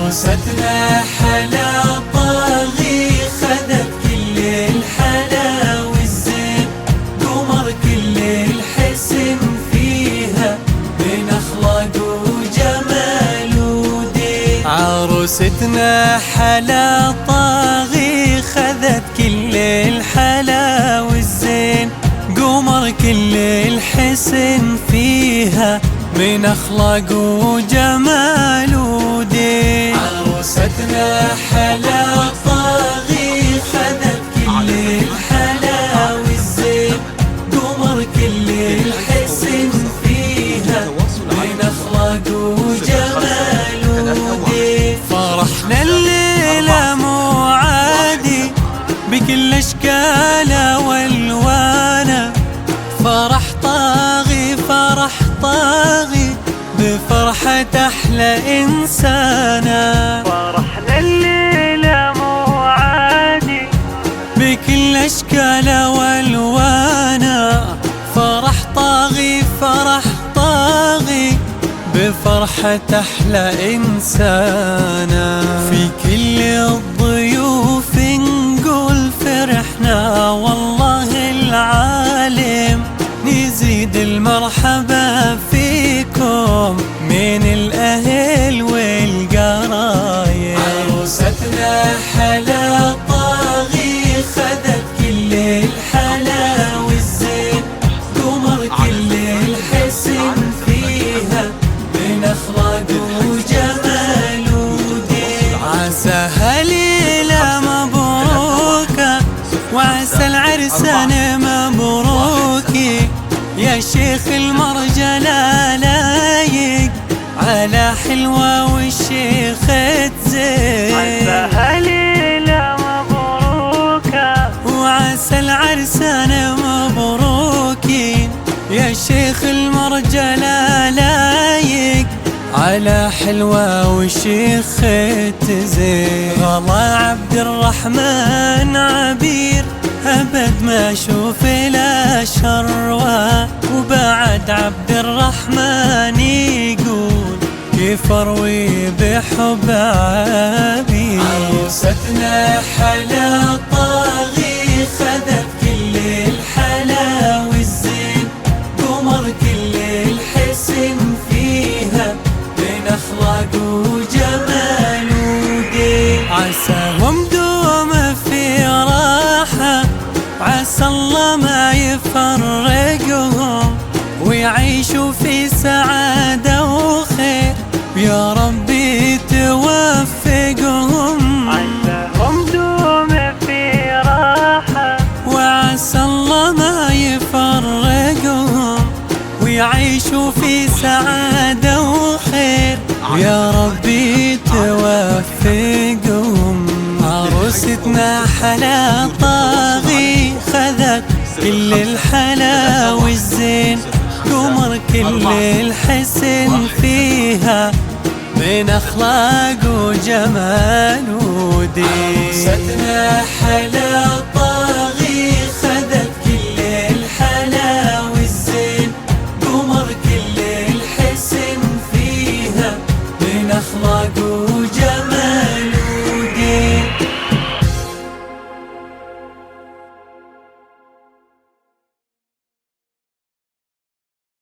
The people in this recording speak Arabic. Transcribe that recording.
عروستنا حلا طاغي خذت كل الحلا والزين، قمر كل الحسن فيها من أخلاق وجمال ودين. عروستنا حلا طاغي خذت كل الحلا والزين، قمر كل الحسن فيها من أخلاق وجمال ودين. عروستنا حلا طاغي خذت كل الحلا والزين، قمر كل الحسن فيها من أخلاق وجمال ودين. فرحنا الليلة مو عادي بكل أشكاله والوانه، فرح طاغي فرح طاغي بفرحة أحلى إنسانة. فرحنا الليلة مو عادي بكل أشكاله والوانه، فرح طاغي فرح طاغي بفرحة أحلى إنسانة. في كل الضيوف نقول فرحنا والله العالم، نزيد المرحبا فيكم من الأهل والقرايب. عروستنا حلا طاغي خذت كل الحلا والزين، قمر كل الحسن فيها من أخلاق وجمال ودين. عساها ليلة مبروكة وعسى العرسان مبروكي، يا شيخ المرجلة لايق على حلوة والشيخ تزين. عساها ليلة مبروكة وعسى العرسان مبروكي، يا شيخ المرجلة لايق على حلوة والشيخ تزين. غلا عبد الرحمن عبير أبد ما أشوف إلا شروة، وبعد عبد الرحمن يقول كيف أروي بحب عبير. عروستنا حلا طاغي خذت كل الحلا والزين، قمر كل الحسن فيها من أخلاق وجمال ودين. عساهم دوم في راحة، عسى الله ما يفرقهم ويعيشوا في سعادة وخير، يا ربي توفقهم. عساهم دوم في راحة وعسى الله ما يفرقهم ويعيشوا في سعادة وخير، يا ربي توفقهم. عروستنا حلا طاغي خذت كل الحلا والزين، قمر كل الحسن فيها من أخلاق وجمال ودين. عروستنا حلا